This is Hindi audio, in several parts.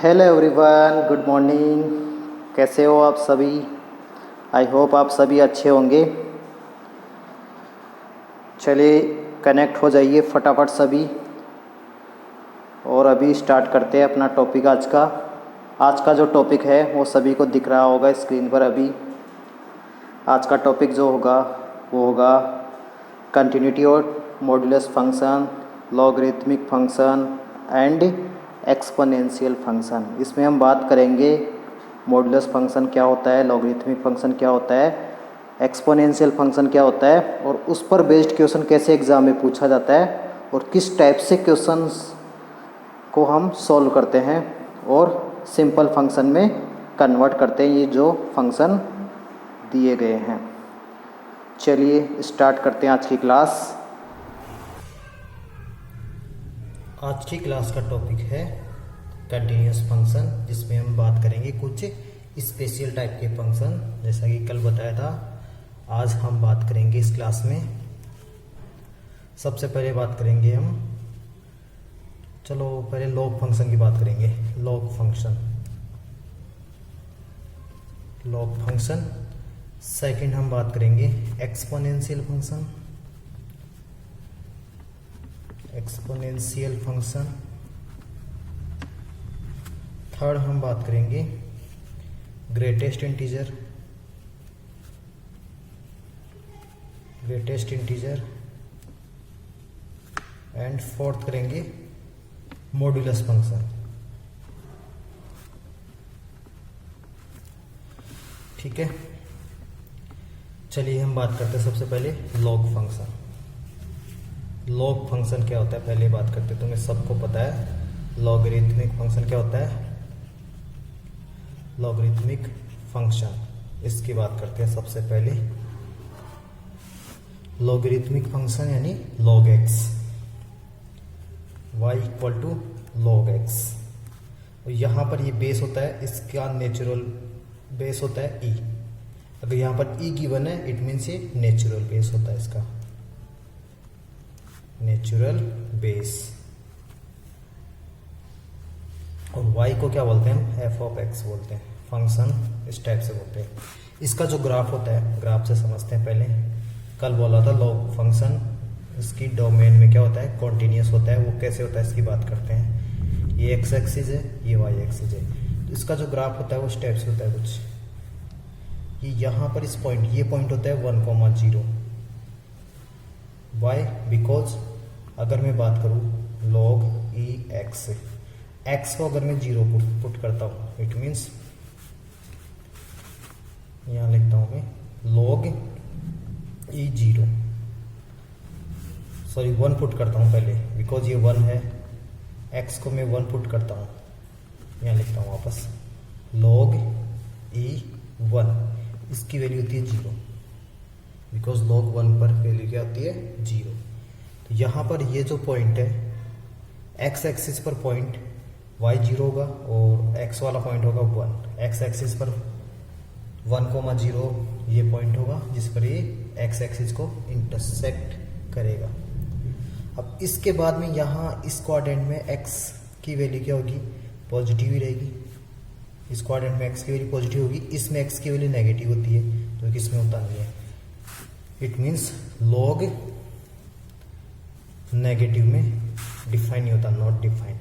Hello everyone, good morning. कैसे हो आप सभी? आई होप आप सभी अच्छे होंगे। चलिए कनेक्ट हो जाइए फटाफट सभी, और अभी स्टार्ट करते हैं अपना टॉपिक आज का जो टॉपिक है वो सभी को दिख रहा होगा स्क्रीन पर अभी। आज का टॉपिक जो होगा वो होगा कंटिन्यूटी और modulus function, logarithmic function and exponential function. इसमें हम बात करेंगे मॉड्यूलस फंक्शन क्या होता है, लॉगरिथमिक फंक्शन क्या होता है, एक्सपोनेंशियल फंक्शन क्या होता है, और उस पर बेस्ड क्वेश्चन कैसे एग्ज़ाम में पूछा जाता है और किस टाइप से क्वेश्चंस को हम सॉल्व करते हैं और सिंपल फंक्शन में कन्वर्ट करते हैं, ये जो फंक्शन दिए गए हैं। चलिए स्टार्ट करते हैं आज की क्लास। आज की क्लास का टॉपिक है कंटिन्यूअस फंक्शन, जिसमें हम बात करेंगे कुछ स्पेशल टाइप के फंक्शन। जैसा कि कल बताया था, आज हम बात करेंगे इस क्लास में। सबसे पहले बात करेंगे हम, चलो पहले लॉग फंक्शन की बात करेंगे। Log function. सेकंड हम बात करेंगे एक्सपोनेंशियल फंक्शन। थर्ड हम बात करेंगे ग्रेटेस्ट इंटीजर एंड फोर्थ करेंगे मॉड्यूलस फंक्शन। ठीक है, चलिए हम बात करते हैं सबसे पहले लॉग फंक्शन। लॉग फंक्शन क्या होता है पहले बात करते हैं। तुम्हें सबको पता है लॉगरिथमिक फंक्शन क्या होता है। लॉगरिथमिक फंक्शन, इसकी बात करते हैं सबसे पहले। लॉगरिथमिक फंक्शन यानी log x, y equal to log x। और यहाँ पर ये बेस होता है, इसका नेचुरल बेस होता है e। अगर यहाँ पर e गिवन है इट मीन्स ये नेचुरल बेस होता है, इसका नेचुरल बेस। और y को क्या बोलते हैं हम? f ऑफ x बोलते हैं। फंक्शन इस टाइप से बोलते हैं। इसका जो ग्राफ होता है, ग्राफ से समझते हैं पहले। कल बोला था लॉग फंक्शन इसकी डोमेन में क्या होता है? कॉन्टिन्यूस होता है। वो कैसे होता है इसकी बात करते हैं। ये x एक्सिस है, ये y एक्सिस है। तो इसका जो ग्राफ होता है वो स्टेप से होता है कुछ। ये यहाँ पर इस पॉइंट, ये पॉइंट होता है 1,0। वाई? बिकॉज अगर मैं बात करूँ log e x को अगर मैं 0 पुट करता हूँ, इट मीन्स यहाँ लिखता हूँ मैं log e 0, सॉरी 1 पुट करता हूँ पहले, बिकॉज ये 1 है। x को मैं 1 पुट करता हूँ, यहाँ लिखता हूँ वापस log e 1, इसकी वैल्यू होती है 0, बिकॉज log 1 पर वैल्यू क्या होती है? 0। तो यहाँ पर ये जो पॉइंट है, x एक्सिस पर पॉइंट y 0 होगा और x वाला पॉइंट होगा 1। x एक्सिस पर 1,0 ये पॉइंट होगा जिस पर ये x एक्सिस को इंटरसेक्ट करेगा। अब इसके बाद में यहाँ इस क्वाड्रेंट में x की वैल्यू क्या होगी? पॉजिटिव ही रहेगी। इस क्वाड्रेंट में x की वैल्यू पॉजिटिव होगी, इसमें x की वैल्यू नेगेटिव होती है, तो किसमें होता नहीं है। इट मीन्स log नेगेटिव में डिफाइन नहीं होता, not defined.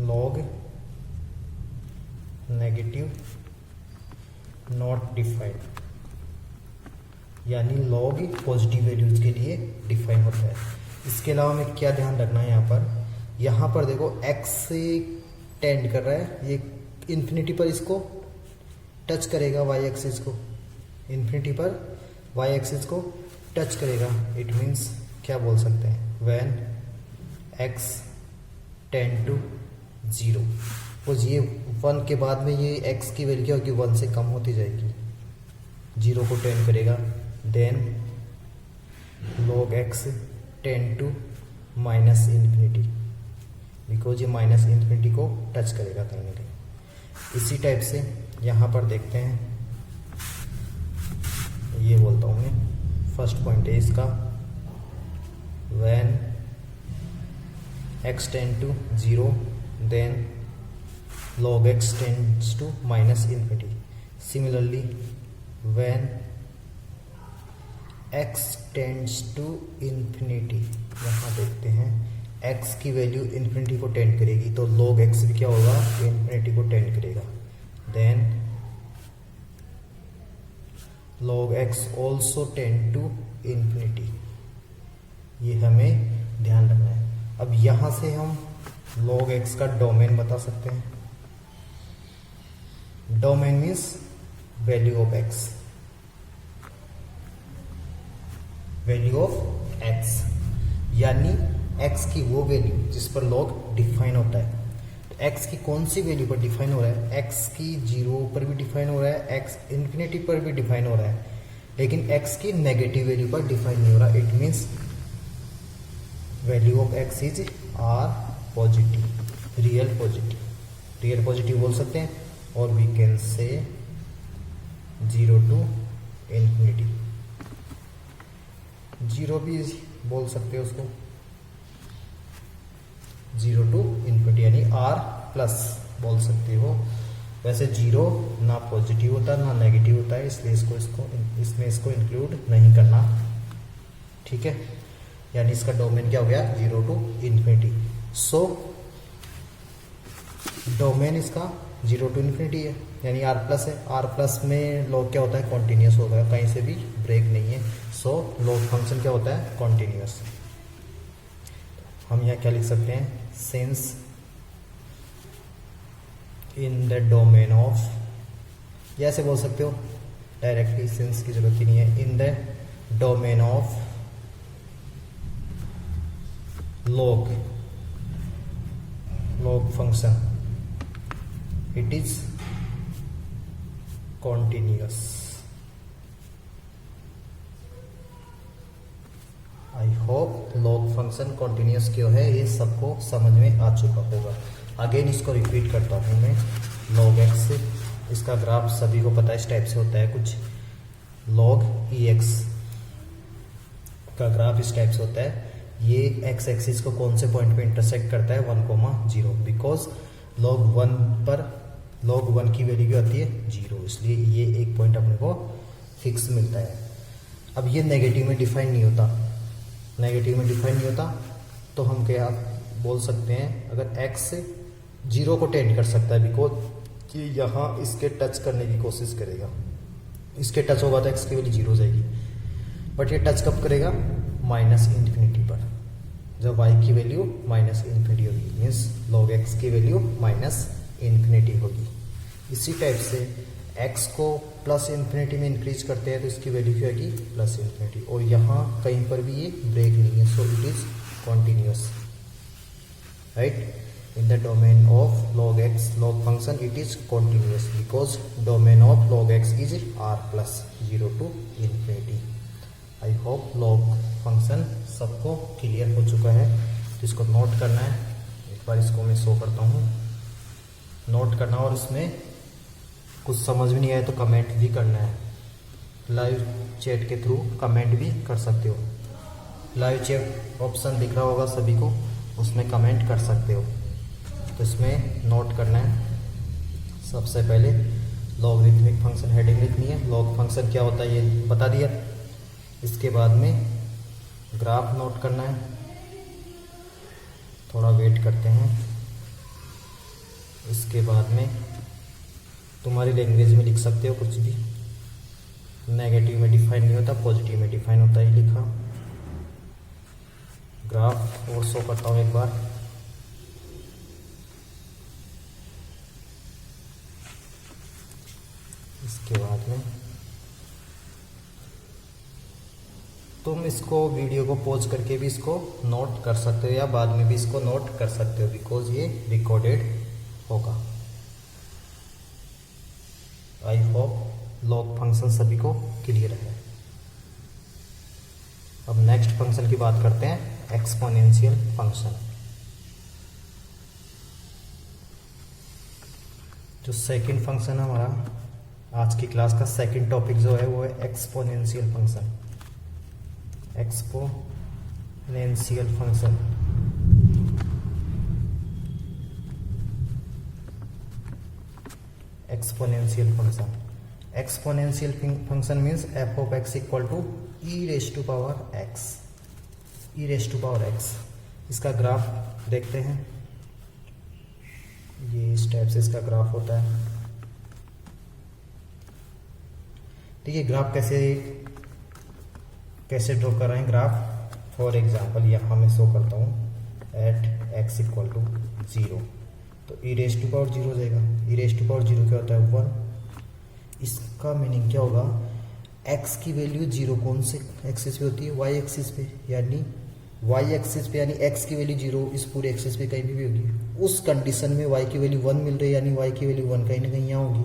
log negative not defined, यानी log पॉजिटिव वैल्यूज के लिए डिफाइन होता है। इसके अलावा में क्या ध्यान रखना है यहाँ पर देखो x से टेंड कर रहा है, ये इन्फिनिटी पर इसको टच करेगा, y एक्सिस को इन्फिनिटी पर y एक्सिस को टच करेगा। इट मीन्स क्या बोल सकते हैं? व्हेन x टेंड टू 0, तो ये 1 के बाद में ये x की वैल्यू क्या होगी? 1 से कम होती जाएगी, 0 को टेंड करेगा। Then log x tend to minus infinity, because ये माइनस इन्फिनिटी को टच करेगा कहीं ना कहीं। इसी टाइप से यहाँ पर देखते हैं, ये बोलता हूँ मैं, फर्स्ट पॉइंट है इसका, when x tend to 0, then log x tends to minus infinity. Similarly, when x tends to infinity, यहाँ देखते हैं x की वैल्यू इन्फिनिटी को टेंड करेगी तो log x भी क्या होगा, इन्फिनिटी को टेंड करेगा. Then log x also tend to infinity. ये हमें ध्यान रखना है. अब यहाँ से हम log x का डोमेन बता सकते हैं. Domain means value of x, value of x यानी x की वो वैल्यू जिस पर log डिफाइन होता है. तो x की कौन सी वैल्यू पर डिफाइन हो रहा है, x की 0 पर भी डिफाइन हो रहा है, x इन्फिनिटी पर भी डिफाइन हो रहा है, लेकिन x की नेगेटिव वैल्यू पर डिफाइन नहीं हो रहा. It means value of x is are positive, real positive, real positive बोल सकते हैं. और वी कैन से 0 to infinity, 0 भी बोल सकते हो उसको, 0 to infinity यानी r प्लस बोल सकते हो. वैसे 0 ना पॉजिटिव होता ना नेगेटिव होता है, इसलिए इसमें इसको इंक्लूड नहीं करना. ठीक है, यानी इसका डोमेन क्या हो गया, 0 to infinity. सो डोमेन इसका 0 to infinity है, यानी r प्लस है. r प्लस में log क्या होता है, कॉन्टिन्यूस होगा, कहीं से भी ब्रेक नहीं है. सो log फंक्शन क्या होता है, कॉन्टिन्यूस. हम यहाँ क्या लिख सकते हैं, since in the domain of, या ऐसे बोल सकते हो डायरेक्टली, सिंस की जरूरत ही नहीं है. In the domain of log function it is continuous. I hope log function continuous क्यों है ये सबको समझ में आ चुका होगा. अगेन इसको रिपीट करता हूँ मैं. log x, इसका ग्राफ सभी को पता है इस टाइप से होता है कुछ. log ex का ग्राफ इस टाइप से होता है. ये x एक्सिस को कौन से पॉइंट पे इंटरसेक्ट करता है, 1,0, बिकॉज log 1 पर log 1 की वैल्यू क्या होती है, 0, इसलिए ये एक पॉइंट अपने को फिक्स मिलता है. अब ये नेगेटिव में डिफाइन नहीं होता, नेगेटिव में डिफाइन नहीं होता तो हम क्या बोल सकते हैं, अगर x 0 को टेंड कर सकता है बिकॉज ये यहाँ इसके टच करने की कोशिश करेगा, इसके टच होगा तो x की वैल्यू 0 हो जाएगी. बट ये टच कब करेगा, माइनस इन्फिनिटी पर, जब y की वैल्यू माइनस इन्फिनिटी होगी, मीन्स log x की वैल्यू माइनस इन्फिनिटी होगी. इसी टाइप से x को प्लस इन्फिनिटी में इंक्रीज करते हैं तो इसकी वैल्यू क्या होगी, प्लस इन्फिनिटी. और यहाँ कहीं पर भी ये ब्रेक नहीं है, so it is continuous. Right, in the domain of log x, log function it is continuous because domain of log x is r plus 0 to infinity. I hope log function सबको क्लियर हो चुका है. तो इसको नोट करना है, एक बार इसको मैं शो करता हूँ, नोट करना. और इसमें कुछ समझ में नहीं आए तो कमेंट भी करना है. लाइव चैट के थ्रू कमेंट भी कर सकते हो. लाइव चैट ऑप्शन दिख रहा होगा सभी को, उसमें कमेंट कर सकते हो. तो इसमें नोट करना है, सबसे पहले लॉगरिथमिक फंक्शन हेडिंग लिखनी है. लॉग फंक्शन क्या होता है ये बता दिया. इसके बाद में ग्राफ नोट करना है. थोड़ा वेट करते हैं. इसके बाद में तुम्हारी लैंग्वेज में लिख सकते हो कुछ भी. नेगेटिव में डिफाइन नहीं होता, पॉजिटिव में डिफाइन होता है, लिखा. ग्राफ और शो करता हूँ एक बार. इसके बाद में तुम इसको वीडियो को पॉज करके भी इसको नोट कर सकते हो या बाद में भी इसको नोट कर सकते हो बिकॉज ये रिकॉर्डेड होगा. आई होप लॉग फंक्शन सभी को क्लियर है. अब नेक्स्ट फंक्शन की बात करते हैं, एक्सपोनेंशियल फंक्शन. जो सेकंड फंक्शन है हमारा आज की क्लास का सेकंड टॉपिक जो है वो है exponential function. Exponential function exponential function. Exponential function means f of x equal to e raise to power x, e raise to power x. इसका ग्राफ देखते हैं, ये इस टाइप से इसका ग्राफ होता है। देखिए ग्राफ कैसे ड्रॉ कर रहे हैं ग्राफ। फॉर एग्जांपल यहाँ मैं शो करता हूँ एट एक्स इक्वल टू 0, तो ई रेज टू पावर 0 हो जाएगा। ई रेज टू पावर 0 क्या होता है 1। इसका मीनिंग क्या होगा, एक्स की वैल्यू 0 कौन से एक्सिस पे होती है, वाई एक्सिस पे, यानी वाई एक्सिस पे, यानी एक्स की वैल्यू 0 इस पूरे एक्सिस पे कहीं भी होगी। उस कंडीशन में वाई की वैल्यू 1 मिल रही है, यानी वाई की वैल्यू 1 कहीं ना कहीं यहाँ होगी,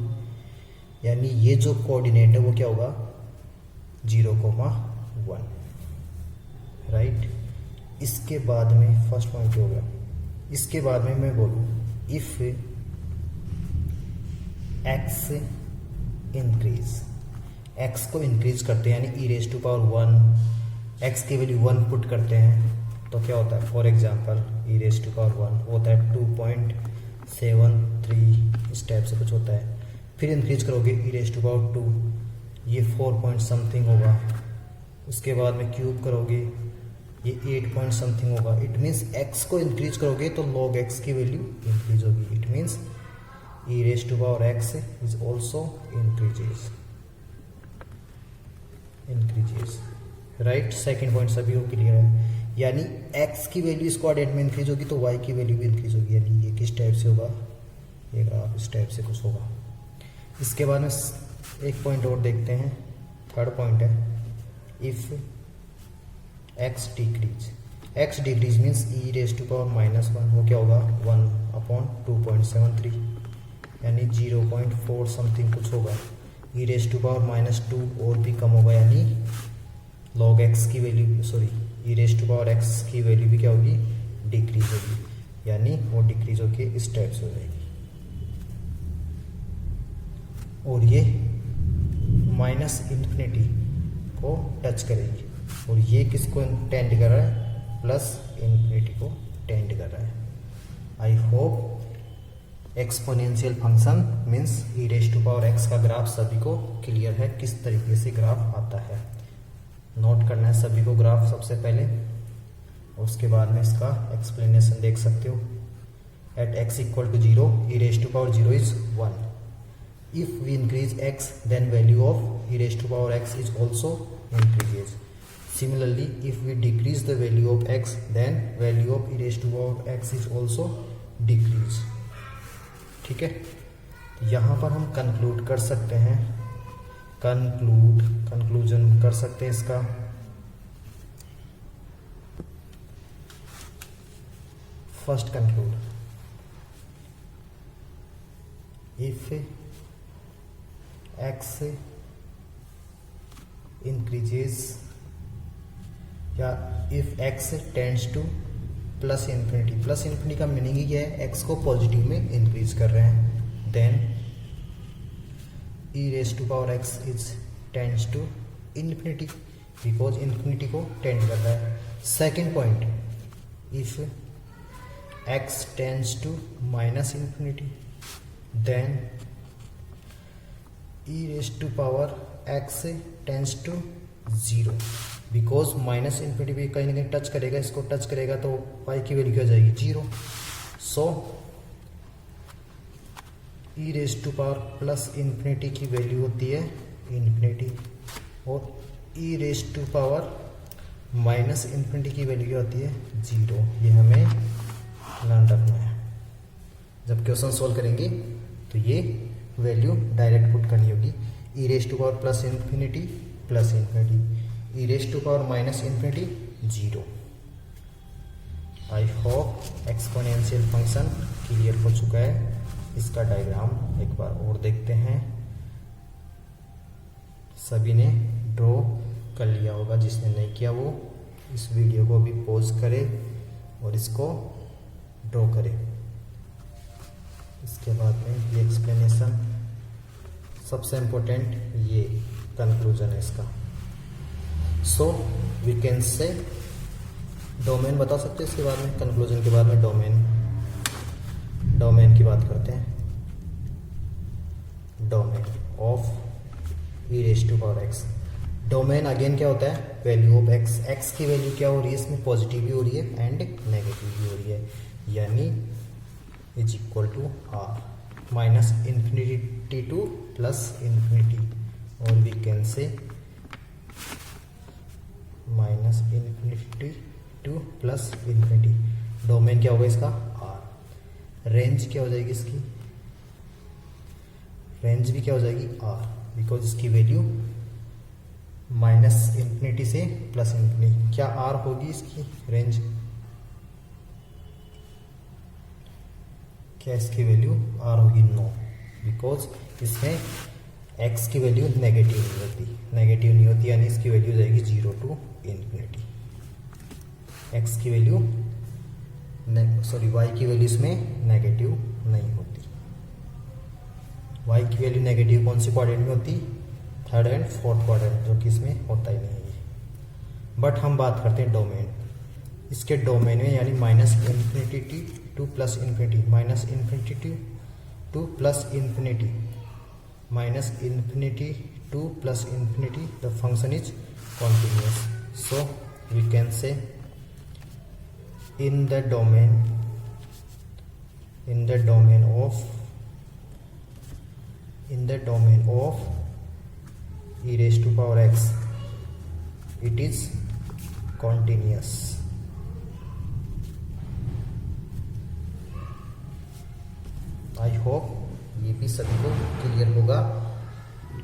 यानी ये जो कोऑर्डिनेट है वो क्या होगा 0,1, राइट। इसके बाद में फर्स्ट पॉइंट हो गया। इसके बाद में मैं बोलूँ इफ एक्स इंक्रीज, एक्स को इंक्रीज करते हैं यानी e raise to power 1, x की वैल्यू 1 पुट करते हैं तो क्या होता है, for example e raise to power 1 होता है 2.73, इस टाइप से कुछ होता है। फिर इंक्रीज करोगे ई रेज टू पावर 2, ये 4 पॉइंट समथिंग होगा। उसके बाद में क्यूब करोगे ये 8 पॉइंट समथिंग होगा। इट मीन्स एक्स को इंक्रीज करोगे तो लॉग एक्स की वैल्यू इंक्रीज होगी। It means e raise to power x is also increases, right. Second point सभी को क्लियर है, यानी x की वैल्यू इस कोऑर्डिनेट में इंक्रीज होगी तो y की वैल्यू भी इंक्रीज होगी, यानी ये किस टाइप से होगा, ये ग्राफ इस टाइप से कुछ होगा। इसके बाद में एक पॉइंट और देखते हैं, थर्ड पॉइंट है if x decrease means e raise to power -1, वो क्या होगा 1/2.73, यानी 0.4 समथिंग कुछ होगा। ई रेज टू पावर -2 और भी कम होगा, यानी लॉग एक्स की value, sorry e raise to power x की वैल्यू भी क्या होगी डिक्रीज होगी, यानी वो डिक्रीज होके इस टाइप से हो जाएगी। और ये -∞ को टच करेगी, और ये किसको टेंड कर रहा है, +∞ को टेंड कर रहा है। I hope exponential function means e raise to power x का ग्राफ सभी को क्लियर है, किस तरीके से ग्राफ आता है। नोट करना है सभी को ग्राफ सबसे पहले, उसके बाद में इसका एक्सप्लेनेशन देख सकते हो। At x equal to 0 e raise to power 0 is 1। If we increase x then value of e raise to power x is also increases. Similarly if we decrease the value of x then value of e raise to power x is also decrease. ठीक है, यहाँ पर हम कंक्लूड कर सकते हैं, कंक्लूजन कर सकते हैं इसका। First conclude, if x increases या इफ एक्स टेंड्स टू +∞ का मीनिंग ही क्या है, एक्स को पॉजिटिव में इंक्रीज कर रहे हैं, then e raise to power x is tends to infinity, because infinity को टेंड कर रहा है। Second point, if x tends to -∞, then e raise to power x tends to 0, because -∞ भी कहीं ना कहीं टच करेगा, इसको टच करेगा तो y की वैल्यू क्या हो जाएगी 0। सो ई रेज टू पावर +∞ की वैल्यू होती है ∞, और ई रेज टू पावर -∞ की वैल्यू क्या होती है 0। ये हमें ध्यान रखना है। जब क्वेश्चन सोल्व करेंगे तो ये वैल्यू डायरेक्ट पुट करनी होगी, e raise to power +∞ e raise to power -∞ 0। I hope exponential function clear हो चुका है। इसका डायग्राम एक बार और देखते हैं, सभी ने ड्रॉ कर लिया होगा, जिसने नहीं किया वो इस वीडियो को भी पॉज करे और इसको ड्रॉ करे। इसके बाद में ये एक्सप्लेनेशन, सबसे इम्पोर्टेंट ये कंक्लूजन है इसका। So we can say domain बता सकते हैं इसके बाद में, कंक्लूजन के बाद में डोमेन की बात करते हैं। Domain of e raise to power x. Domain again क्या होता है, वैल्यू ऑफ एक्स। एक्स की वैल्यू क्या हो रही है इसमें, पॉजिटिव भी हो रही है एंड नेगेटिव भी हो रही है, यानी is equal to R minus infinity to plus infinity, और we can say minus infinity to plus infinity. Domain क्या होगा इसका, आर। रेंज क्या हो जाएगी इसकी, रेंज भी क्या हो जाएगी, आर, बिकॉज इसकी वैल्यू माइनस इन्फिनिटी से प्लस इन्फिनिटी। क्या आर होगी इसकी रेंज, क्या इसकी वैल्यू आर होगी, नो, बिकॉज इसमें एक्स की वैल्यू नेगेटिव नहीं होती, नेगेटिव नहीं होती, यानी इसकी वैल्यू हो जाएगी 0 टू इन्फिनिटी। एक्स की वैल्यू सॉरी वाई की वैल्यू इसमें नेगेटिव नहीं होती। वाई की वैल्यू नेगेटिव कौन सी क्वाड्रेंट में होती, थर्ड एंड फोर्थ क्वाड्रेंट, जो कि इसमें होता ही नहीं है। बट हम बात करते हैं डोमेन, इसके डोमेन में, यानी minus infinity to plus infinity, minus infinity to plus infinity, minus infinity to plus infinity, the function is continuous. So we can say in the domain of e raised to power x, it is continuous। I hope ये भी सभी को क्लियर होगा।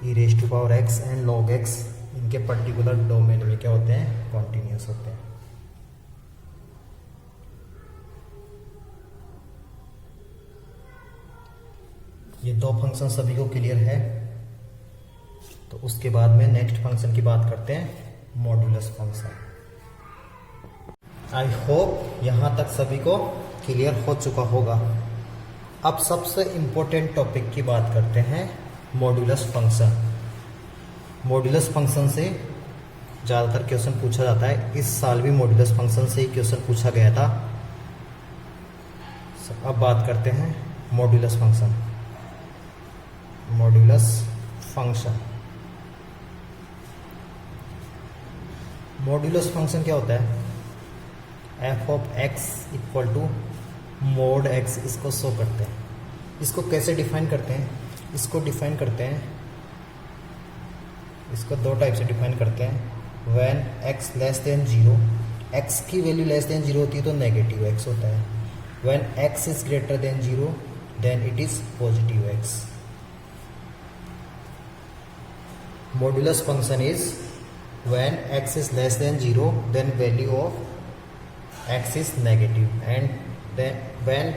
e raised to power x and log x इनके पर्टिकुलर डोमेन में क्या होते हैं, कॉन्टिन्यूस होते हैं। ये दो फंक्शन सभी को क्लियर है, तो उसके बाद में नेक्स्ट फंक्शन की बात करते हैं, मॉड्यूलस फंक्शन। आई होप यहां तक सभी को क्लियर हो चुका होगा। अब सबसे इंपॉर्टेंट टॉपिक की बात करते हैं, मॉड्यूलस फंक्शन। मॉड्यूलस फंक्शन से ज़्यादातर क्वेश्चन पूछा जाता है, इस साल भी मॉड्यूलस फंक्शन से ही क्वेश्चन पूछा गया था। अब बात करते हैं modulus function. Modulus function, modulus function क्या होता है, f of x equal to mod x, इसको शो करते हैं। इसको कैसे डिफाइन करते हैं, इसको डिफाइन करते हैं, इसको दो टाइप से डिफाइन करते हैं। When x less than 0, x की वैल्यू लेस देन 0 होती है तो नेगेटिव एक्स होता है। When x is greater than 0 then it is positive x. Modulus function is when x is less than 0 then value of x is negative, and then when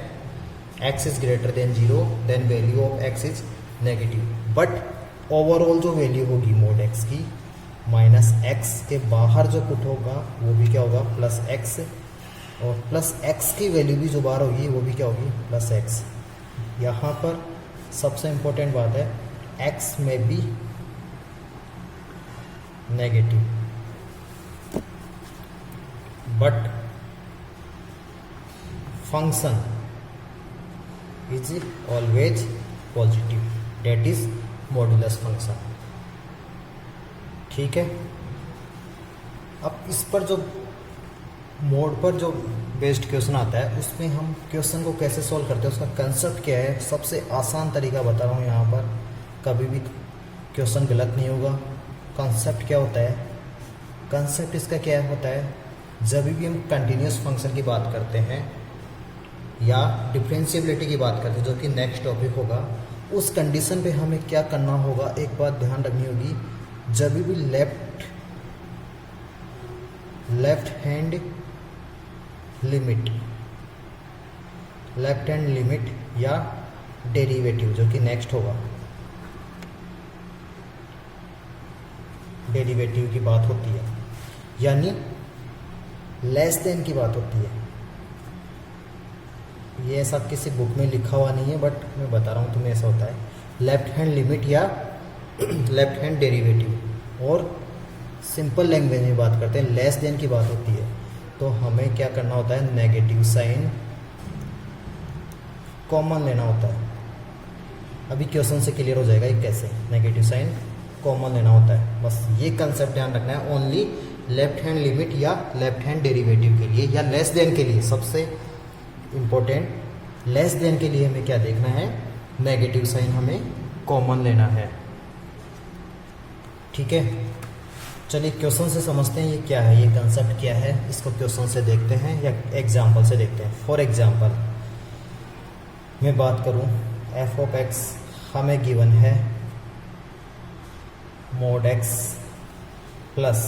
x is greater than 0 then value of x is negative। but overall जो वैल्यू होगी मोड x की, माइनस x के बाहर जो पुट होगा वो भी क्या होगा, प्लस x, और प्लस x की वैल्यू भी जो बाहर होगी वो भी क्या होगी, प्लस x। यहाँ पर सबसे इम्पोर्टेंट बात है, x में भी negative, but function is always positive, that is modulus function. ठीक है, अब इस पर जो मोड पर जो बेस्ड क्वेश्चन आता है उसमें हम क्वेश्चन को कैसे सॉल्व करते हैं, उसका कंसेप्ट क्या है, सबसे आसान तरीका बता रहा हूँ यहाँ पर, कभी भी क्वेश्चन गलत नहीं होगा। कंसेप्ट क्या होता है, कंसेप्ट इसका क्या होता है, जब भी हम कंटिन्यूस फंक्शन की बात करते हैं या डिफरेंशिएबिलिटी की बात करते हैं, जो कि नेक्स्ट टॉपिक होगा, उस कंडीशन पे हमें क्या करना होगा, एक बात ध्यान रखनी होगी, जब भी लेफ्ट हैंड लिमिट या डेरिवेटिव, जो कि नेक्स्ट होगा, डेरिवेटिव की बात होती है, यानी लेस देन की बात होती है। ये ऐसा किसी बुक में लिखा हुआ नहीं है, बट मैं बता रहा हूँ तुम्हें, ऐसा होता है, लेफ्ट हैंड लिमिट या लेफ्ट हैंड डेरिवेटिव। और सिंपल लैंग्वेज में बात करते हैं, लेस देन की बात होती है, तो हमें क्या करना होता है, नेगेटिव साइन कॉमन लेना होता है। अभी क्वेश्चन से क्लियर हो जाएगा ये कैसे नेगेटिव साइन कॉमन लेना होता है। बस ये कंसेप्ट ध्यान रखना है, ओनली लेफ्ट हैंड लिमिट या लेफ्ट हैंड डेरिवेटिव के लिए या लेस देन के लिए, सबसे इम्पोर्टेंट लेस देन के लिए हमें क्या देखना है, नेगेटिव साइन हमें कॉमन लेना है। ठीक है, चलिए क्वेश्चन से समझते हैं ये क्या है, ये कंसेप्ट क्या है, इसको क्वेश्चन से देखते हैं या एग्जाम्पल से देखते हैं। फॉर एग्जाम्पल मैं बात करूं, एफ ऑफ एक्स हमें गिवन है mode x plus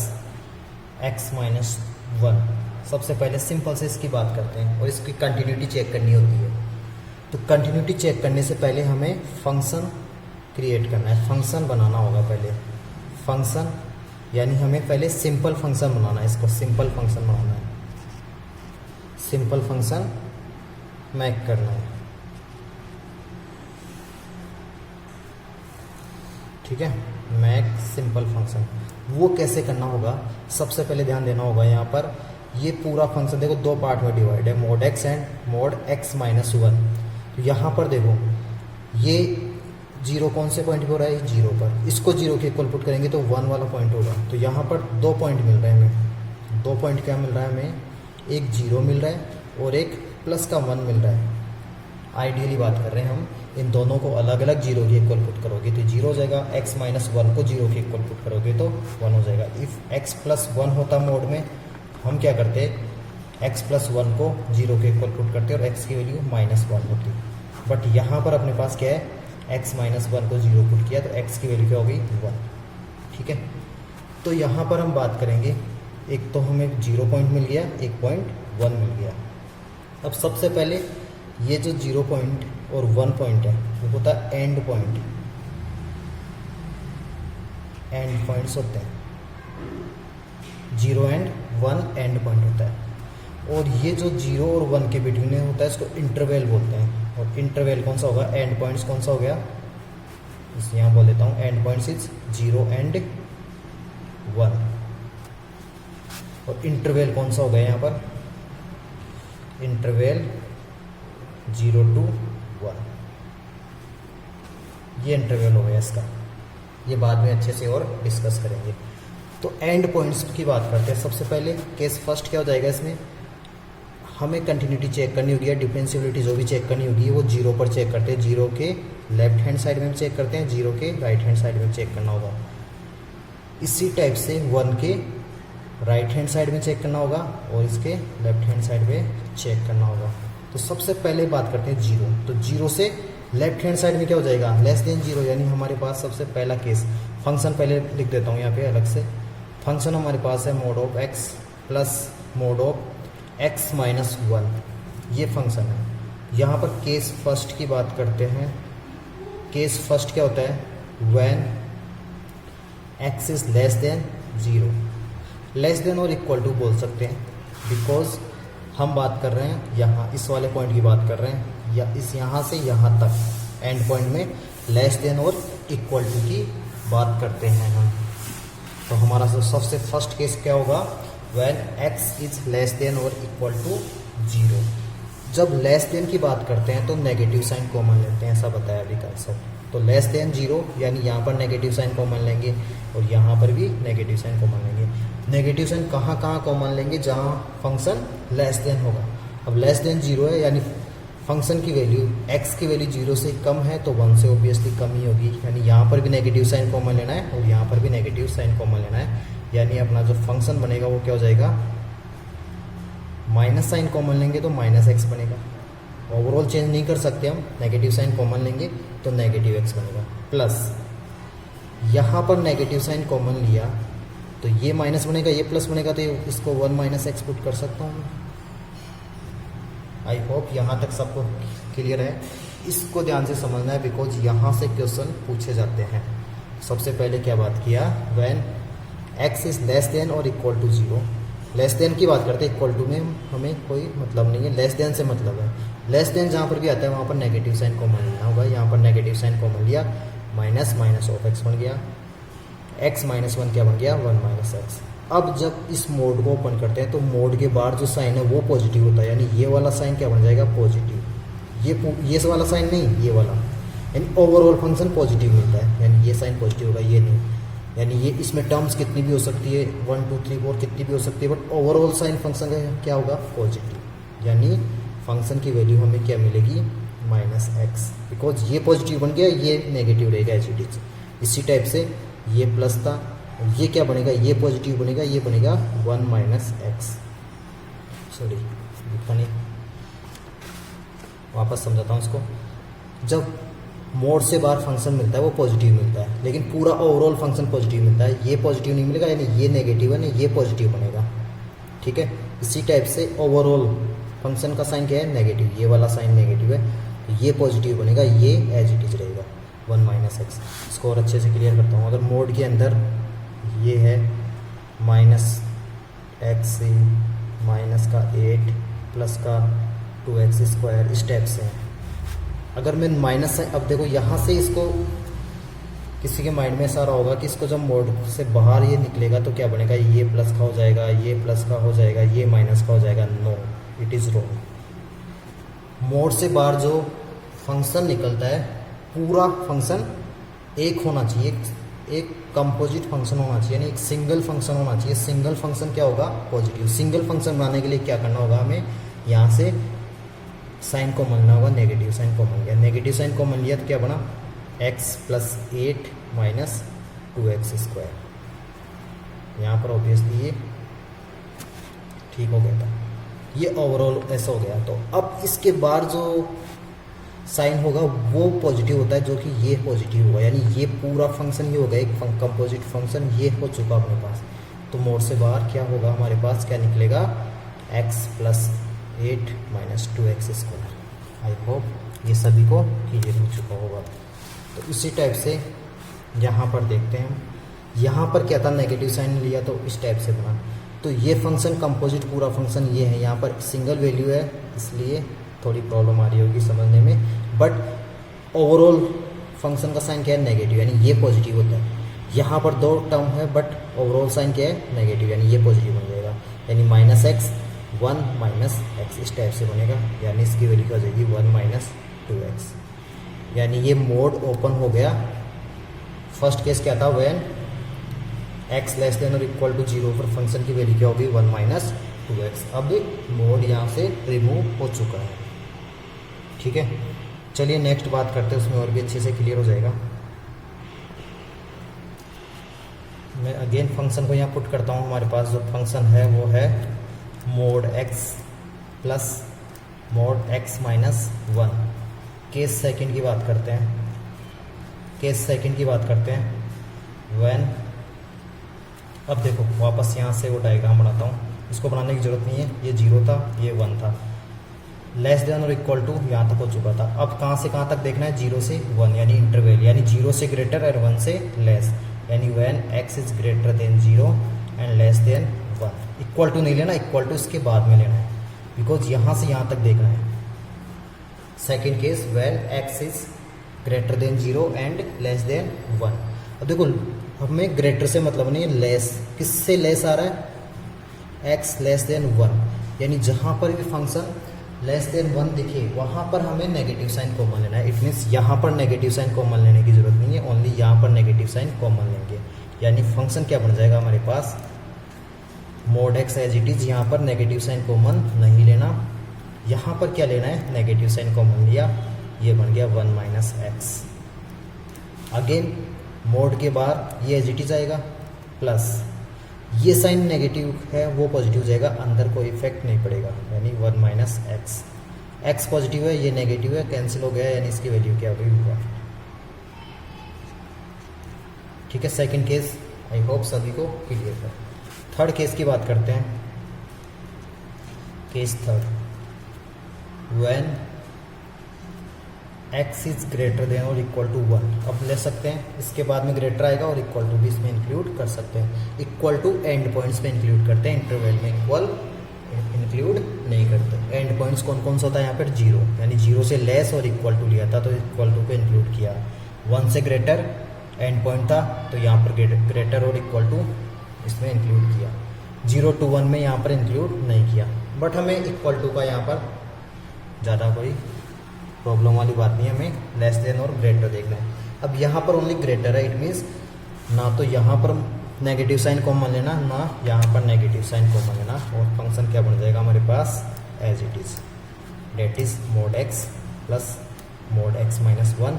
x minus 1। सबसे पहले सिंपल से इसकी बात करते हैं और इसकी कंटिन्यूटी चेक करनी होती है। तो कंटिन्यूटी चेक करने से पहले हमें फंक्शन क्रिएट करना है, फंक्शन बनाना होगा पहले। फंक्शन यानी हमें पहले सिंपल फंक्शन बनाना है, इसको सिंपल फंक्शन बनाना है, सिंपल फंक्शन मैक करना है। ठीक है, मैक सिंपल फंक्शन वो कैसे करना होगा, सबसे पहले ध्यान देना होगा यहाँ पर ये पूरा फंक्शन देखो दो पार्ट में डिवाइड है, mode x and mode x minus 1। तो यहाँ पर देखो ये जीरो कौन से पॉइंट पे हो रहा है, जीरो पर, इसको जीरो के इक्वल पुट करेंगे तो 1 वाला पॉइंट होगा। तो यहाँ पर 2 पॉइंट मिल रहे हैं हमें, 2 पॉइंट क्या मिल रहा है हमें, एक जीरो मिल रहा है और एक प्लस का 1 मिल रहा है। आइडियली बात कर रहे हैं हम, इन दोनों को अलग अलग जीरो के इक्वल पुट करोगे तो जीरो हो जाएगा, एक्स माइनस 1 को जीरो के इक्वल पुट करोगे तो 1 हो जाएगा। इफ़ एक्स प्लस 1 होता मोड में हम क्या करते, एक्स प्लस 1 को जीरो के इक्वल पुट करते और एक्स की वैल्यू -1 होती। बट यहाँ पर अपने पास क्या है, एक्स माइनस 1 को जीरो पुट किया तो एक्स की वैल्यू क्या हो गई 1। ठीक है, तो यहाँ पर हम बात करेंगे, एक तो हमें 0 पॉइंट मिल गया, एक पॉइंट 1 मिल गया। अब सबसे पहले ये जो 0 पॉइंट और 1 पॉइंट है वो होता है एंड पॉइंट, एंड पॉइंट्स होते हैं, 0 एंड 1 एंड पॉइंट होता है। और ये जो 0 और 1 के बिटवीन में होता है इसको इंटरवल बोलते हैं। और इंटरवल कौन सा होगा, एंड पॉइंट्स कौन सा हो गया, इस यहाँ बोल देता हूँ, एंड पॉइंट्स इज 0 एंड 1। और इंटरवल कौन सा हो गया यहाँ पर, इंटरवल 0 to 1, ये इंटरवल हो गया इसका, ये बाद में अच्छे से और डिस्कस करेंगे। तो एंड पॉइंट्स की बात करते हैं। सबसे पहले केस फर्स्ट क्या हो जाएगा, इसमें हमें कंटिन्यूटी चेक करनी होगी या डिफरेंशिएबिलिटी जो भी चेक करनी होगी वो 0 पर चेक करते हैं, 0 के लेफ्ट हैंड साइड में चेक करते हैं, 0 के राइट हैंड साइड में चेक करना होगा। इसी टाइप से 1 के राइट हैंड साइड में चेक करना होगा और इसके लेफ्ट हैंड साइड में चेक करना होगा। तो सबसे पहले बात करते हैं 0, तो 0 से लेफ्ट हैंड साइड में क्या हो जाएगा, लेस देन 0, यानी हमारे पास सबसे पहला केस, फंक्शन पहले लिख देता हूँ यहाँ पे अलग से। फंक्शन हमारे पास है mode of x plus mode of x minus 1, ये फंक्शन है। यहाँ पर केस फर्स्ट की बात करते हैं। केस फर्स्ट क्या होता है, when x is less than 0, less than और इक्वल टू बोल सकते हैं, बिकॉज हम बात कर रहे हैं यहाँ इस वाले पॉइंट की बात कर रहे हैं, या इस यहाँ से यहाँ तक एंड पॉइंट में लेस देन और इक्वल टू की बात करते हैं हम। तो हमारा सबसे फर्स्ट केस क्या होगा, when x is less than और इक्वल टू 0। जब लेस देन की बात करते हैं तो नेगेटिव साइन कॉमन लेते हैं, ऐसा बताया अभी कंसेप्ट। तो लेस देन 0 यानी यहाँ पर नेगेटिव साइन कॉमन लेंगे और यहाँ पर भी नेगेटिव साइन कॉमन लेंगे। नेगेटिव साइन कहाँ कहाँ कॉमन लेंगे, जहाँ फंक्शन लेस देन होगा। अब लेस देन 0 है यानी फंक्शन की वैल्यू x की वैल्यू 0 से कम है तो 1 से ऑब्वियसली कम ही होगी, यानी यहाँ पर भी नेगेटिव साइन कॉमन लेना है और यहाँ पर भी नेगेटिव साइन कॉमन लेना है, यानी अपना जो फंक्शन बनेगा वो क्या हो जाएगा, माइनस साइन कॉमन लेंगे तो -x बनेगा। ओवरऑल चेंज नहीं कर सकते हम, नेगेटिव साइन कॉमन लेंगे तो नेगेटिव x बनेगा। प्लस यहाँ पर नेगेटिव साइन कॉमन लिया तो ये माइनस बनेगा, ये प्लस बनेगा, तो इसको 1 - x पुट कर सकता हूँ। आई होप यहाँ तक सबको क्लियर है। इसको ध्यान से समझना है बिकॉज यहाँ से क्वेश्चन पूछे जाते हैं। सबसे पहले क्या बात किया, when x is less than और इक्वल टू 0। लेस देन की बात करते हैं, इक्वल टू में हमें कोई मतलब नहीं है, लेस देन से मतलब है। लेस देन जहाँ पर भी आता है वहाँ पर नेगेटिव साइन कॉमन लेना होगा। यहाँ पर नेगेटिव साइन कॉमन लिया, माइनस ऑफ x बन गया, x - 1 क्या बन गया, 1 - x। अब जब इस मोड को ओपन करते हैं तो मोड के बाहर जो साइन है वो पॉजिटिव होता है, यानी ये वाला साइन क्या बन जाएगा, पॉजिटिव। ये वाला साइन नहीं, ये वाला, यानी ओवरऑल फंक्शन पॉजिटिव मिलता है, यानी ये साइन पॉजिटिव होगा, ये नहीं, यानी ये इसमें टर्म्स कितनी भी हो सकती है 1 2 3 4 कितनी भी हो सकती है, बट ओवरऑल साइन फंक्शन का क्या होगा पॉजिटिव, यानी फंक्शन की वैल्यू हमें क्या मिलेगी -x, बिकॉज ये पॉजिटिव बन गया, ये नेगेटिव रहेगा एज इट इज। इसी टाइप से ये प्लस था, ये क्या बनेगा, ये पॉजिटिव बनेगा, ये बनेगा 1 x, सॉरी लिखा नहीं, वापस समझाता हूँ इसको। जब मोड से बाहर फंक्शन मिलता है वो पॉजिटिव मिलता है, लेकिन पूरा ओवरऑल फंक्शन पॉजिटिव मिलता है, ये पॉजिटिव नहीं मिलेगा, यानी ये नेगेटिव है ना, ये पॉजिटिव बनेगा, ठीक है। इसी टाइप से ओवरऑल फंक्शन का साइन क्या है नेगेटिव, ये वाला साइन नेगेटिव है, तो ये पॉजिटिव बनेगा, ये एज इट इज रहेगा 1 x। इसको और अच्छे से क्लियर करता हूँ। अगर मोड के अंदर ये है -x से -8 प्लस का 2x², इस टाइप से है। अगर मैं माइनस, अब देखो यहाँ से इसको किसी के माइंड में ऐसा रहा होगा कि इसको जब मोड से बाहर ये निकलेगा तो क्या बनेगा, ये प्लस का हो जाएगा, ये प्लस का हो जाएगा, ये माइनस का हो जाएगा। No, it is wrong. Mod से बाहर जो फंक्शन निकलता है पूरा फंक्शन एक होना चाहिए, एक कंपोजिट फंक्शन होना चाहिए, यानी एक सिंगल फंक्शन होना चाहिए। सिंगल फंक्शन क्या होगा पॉजिटिव। सिंगल फंक्शन बनाने के लिए क्या करना होगा हमें, यहाँ से साइन कॉमन लेना होगा, नेगेटिव साइन कॉमन लिया, नेगेटिव साइन कॉमन लिया तो क्या बना x + 8 - 2x²। यहाँ पर ऑब्वियसली ये ठीक हो गया था, ये ओवरऑल ऐसा हो गया। तो अब इसके बाद जो साइन होगा वो पॉजिटिव होता है, जो कि ये पॉजिटिव होगा, यानी ये पूरा फंक्शन ये होगा एक कंपोजिट फंक्शन, ये हो चुका अपने पास। तो मोड से बाहर क्या होगा हमारे पास, क्या निकलेगा x + 8 - 2x²। आई होप ये सभी को क्लियर हो चुका होगा। तो इसी टाइप से यहाँ पर देखते हैं, यहाँ पर क्या था नेगेटिव साइन लिया तो इस टाइप से बना। तो ये फंक्शन कंपोजिट पूरा फंक्शन ये है, यहाँ पर सिंगल वैल्यू है इसलिए थोड़ी प्रॉब्लम आ रही होगी समझने में, बट ओवरऑल फंक्शन का साइन क्या है नेगेटिव, यानी ये पॉजिटिव होता है। यहाँ पर दो टर्म है बट ओवरऑल साइन क्या है नेगेटिव, यानी ये पॉजिटिव बन जाएगा, यानी -x 1 - x इस टाइप से बनेगा, यानी इसकी वैल्यू क्या हो जाएगी 1 - 2x। यानी ये मोड ओपन हो गया। फर्स्ट केस क्या था, व्हेन x < ≤ 0 पर फंक्शन की वैल्यू क्या होगी 1 - 2x। अब मोड यहाँ से रिमूव हो चुका है, ठीक है। चलिए नेक्स्ट बात करते हैं, उसमें और भी अच्छे से क्लियर हो जाएगा। मैं अगेन फंक्शन को यहाँ पुट करता हूँ। हमारे पास जो फंक्शन है वो है mode x + mode x - 1। Case second की बात करते हैं, केस सेकंड की बात करते हैं व्हेन, अब देखो वापस यहाँ से वो डायग्राम बनाता हूँ, इसको बनाने की ज़रूरत नहीं है, ये 0 था ये 1 था, <= यहाँ तक हो चुका था। अब कहाँ से कहाँ तक देखना है, 0 से 1 यानी इंटरवल, यानी 0 से ग्रेटर और 1 से लेस, यानी when x > 0 and < 1। Equal to नहीं लेना, इक्वल टू इसके बाद में लेना है, बिकॉज यहाँ से यहाँ तक देखना है। Second case when x > 0 and < 1। अब देखो हमें ग्रेटर से मतलब नहीं है, लेस, किससे लेस आ रहा है x < 1, यानी जहाँ पर भी फंक्शन <1 दिखे वहाँ पर हमें नेगेटिव साइन कॉमन लेना है। इट मीन्स यहाँ पर नेगेटिव साइन कॉमन लेने की जरूरत नहीं है, ओनली यहाँ पर नेगेटिव साइन कॉमन लेंगे, यानी फंक्शन क्या बन जाएगा हमारे पास mod x as it is. यहाँ पर नेगेटिव साइन कॉमन नहीं लेना, यहाँ पर क्या लेना है नेगेटिव साइन कॉमन लिया, ये बन गया 1 - x। अगेन मोड के बाहर ये एज इट इज आएगा, प्लस ये साइन नेगेटिव है वो पॉजिटिव हो जाएगा, अंदर कोई इफेक्ट नहीं पड़ेगा, यानी 1 - x। x पॉजिटिव है ये नेगेटिव है, कैंसिल हो गया, यानी इसकी वैल्यू क्या हो गई 1। ठीक है, सेकंड केस आई होप सभी को क्लियर है। थर्ड केस की बात करते हैं, केस थर्ड व्हेन x > ≥ 1। अब ले सकते हैं, इसके बाद में ग्रेटर आएगा और इक्वल टू भी इसमें इंक्लूड कर सकते हैं। इक्वल टू एंड पॉइंट्स में इंक्लूड करते हैं, इंटरवल में इक्वल इंक्लूड नहीं करते। एंड पॉइंट्स कौन कौन सा होता है यहाँ पर 0, यानी 0 से लेस और इक्वल टू लिया था तो इक्वल टू को इंक्लूड किया। 1 से ग्रेटर एंड पॉइंट था तो यहाँ पर ग्रेटर और इक्वल टू इसमें इंक्लूड किया। 0 to 1 में यहाँ पर इंक्लूड नहीं किया, बट हमें इक्वल टू का यहाँ पर ज़्यादा कोई प्रॉब्लम वाली बात नहीं है, हमें लेस देन और ग्रेटर देखना है। अब यहाँ पर ओनली ग्रेटर है, इट मीन्स ना तो यहाँ पर नेगेटिव साइन कॉमन लेना, ना यहाँ पर नेगेटिव साइन कॉमन लेना, और फंक्शन क्या बन जाएगा हमारे पास as it is, that is mod x plus mod x minus 1,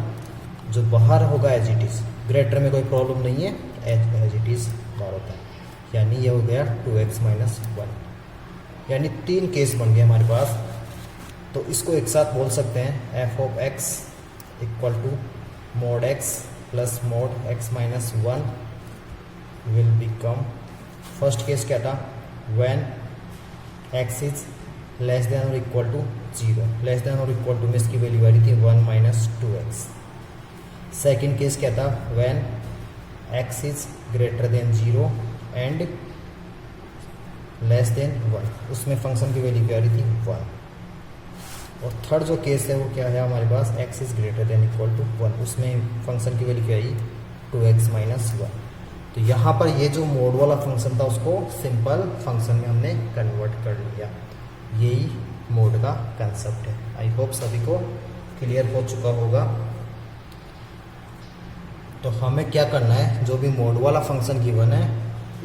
जो बाहर होगा एज इट इज़। ग्रेटर में कोई प्रॉब्लम नहीं है, एज इट इज़ बाहर होता है, यानी ये हो गया 2x माइनस 1। यानी 3 केस बन गए हमारे पास। तो इसको एक साथ बोल सकते हैं f of x equal to mod x plus mod x minus 1 will become, first case क्या था, when x is less than और इक्वल टू 0, लेस देन और इक्वल टू में इसकी वैल्यू आ रही थी 1 माइनस 2x। सेकेंड केस क्या था, when x is greater than 0 and less than 1, उसमें फंक्शन की वैल्यू क्या आ रही थी 1। और थर्ड जो केस है वो क्या है हमारे पास, x is greater than equal to 1, उसमें फंक्शन की वैल्यू क्या आई 2x माइनस 1। तो यहाँ पर ये जो मोड वाला फंक्शन था उसको सिंपल फंक्शन में हमने कन्वर्ट कर लिया। यही मोड का कंसेप्ट है। आई होप सभी को क्लियर हो चुका होगा। तो हमें क्या करना है, जो भी मोड वाला फंक्शन गिवन है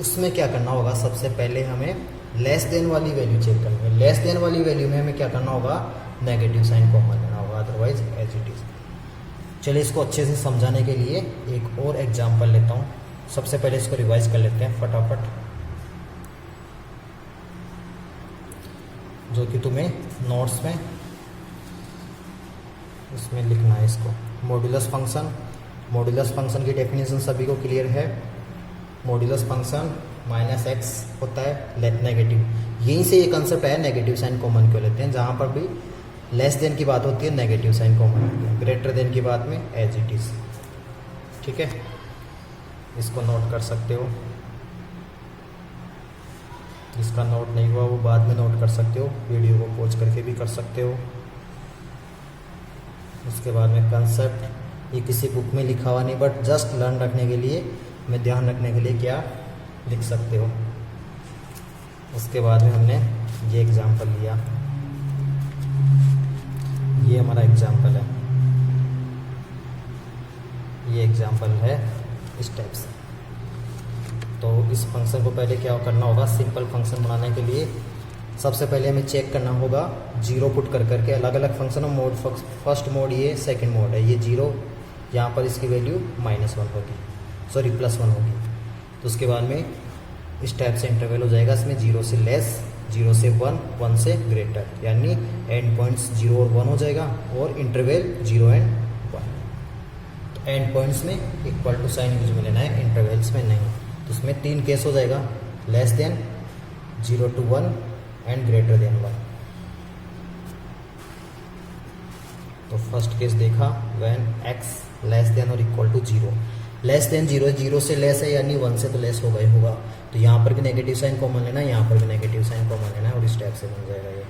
उसमें क्या करना होगा, सबसे पहले हमें लेस देन वाली वैल्यू चेक करनी है। लेस देन वाली वैल्यू में हमें क्या करना होगा, नेगेटिव साइन कॉमन लेना होगा, अदरवाइज एज इट इज। चलिए इसको अच्छे से समझाने के लिए एक और एग्जांपल लेता हूँ। सबसे पहले इसको रिवाइज कर लेते हैं फटाफट, जो कि तुम्हें नोट्स में इसमें लिखना है इसको। मॉड्यूलस फंक्शन, मॉड्यूलस फंक्शन की डेफिनेशन सभी को क्लियर है। मॉड्यूलस फंक्शन माइनस एक्स होता है नेगेटिव, यहीं से ये कंसेप्ट है नेगेटिव साइन कॉमन क्यों लेते हैं। जहाँ पर भी लेस देन की बात होती है नेगेटिव साइन कॉमन होती है, ग्रेटर देन की बात में एज इट इज। ठीक है, इसको नोट कर सकते हो, जिसका नोट नहीं हुआ वो बाद में नोट कर सकते हो, वीडियो को पॉज करके भी कर सकते हो। उसके बाद में कंसेप्ट ये किसी बुक में लिखा हुआ नहीं, बट जस्ट लर्न रखने के लिए, में ध्यान रखने के लिए क्या लिख सकते हो। उसके बाद में हमने ये एग्जांपल लिया, ये हमारा एग्जांपल है, ये एग्जांपल है इस टाइप से। तो इस फंक्शन को पहले क्या करना होगा, सिंपल फंक्शन बनाने के लिए सबसे पहले हमें चेक करना होगा जीरो पुट कर करके अलग अलग फंक्शन मोड। फर्स्ट मोड ये, सेकंड मोड है ये 0, यहाँ पर इसकी वैल्यू -1 होगी, सॉरी +1 होगी। तो उसके बाद में इस टाइप से इंटरवल हो जाएगा इसमें 0 से लेस, 0 से 1, 1 से ग्रेटर, यानी एंड पॉइंट्स 0 और 1 हो जाएगा, और इंटरवल 0 एंड 1। तो एंड पॉइंट्स में इक्वल टू साइन यूज में लेना है, इंटरवल्स में नहीं। तो उसमें 3 केस हो जाएगा, less than, 0 to 1 and greater than 1। तो फर्स्ट केस देखा, व्हेन x लेस देन और इक्वल टू 0, लेस देन 0, 0 से लेस है यानी 1 से तो लेस होगा ही होगा। तो यहाँ पर भी नेगेटिव साइन कॉमन लेना है, यहाँ पर भी नेगेटिव साइन कॉमन लेना है, और इस टाइप से बन जाएगा ये।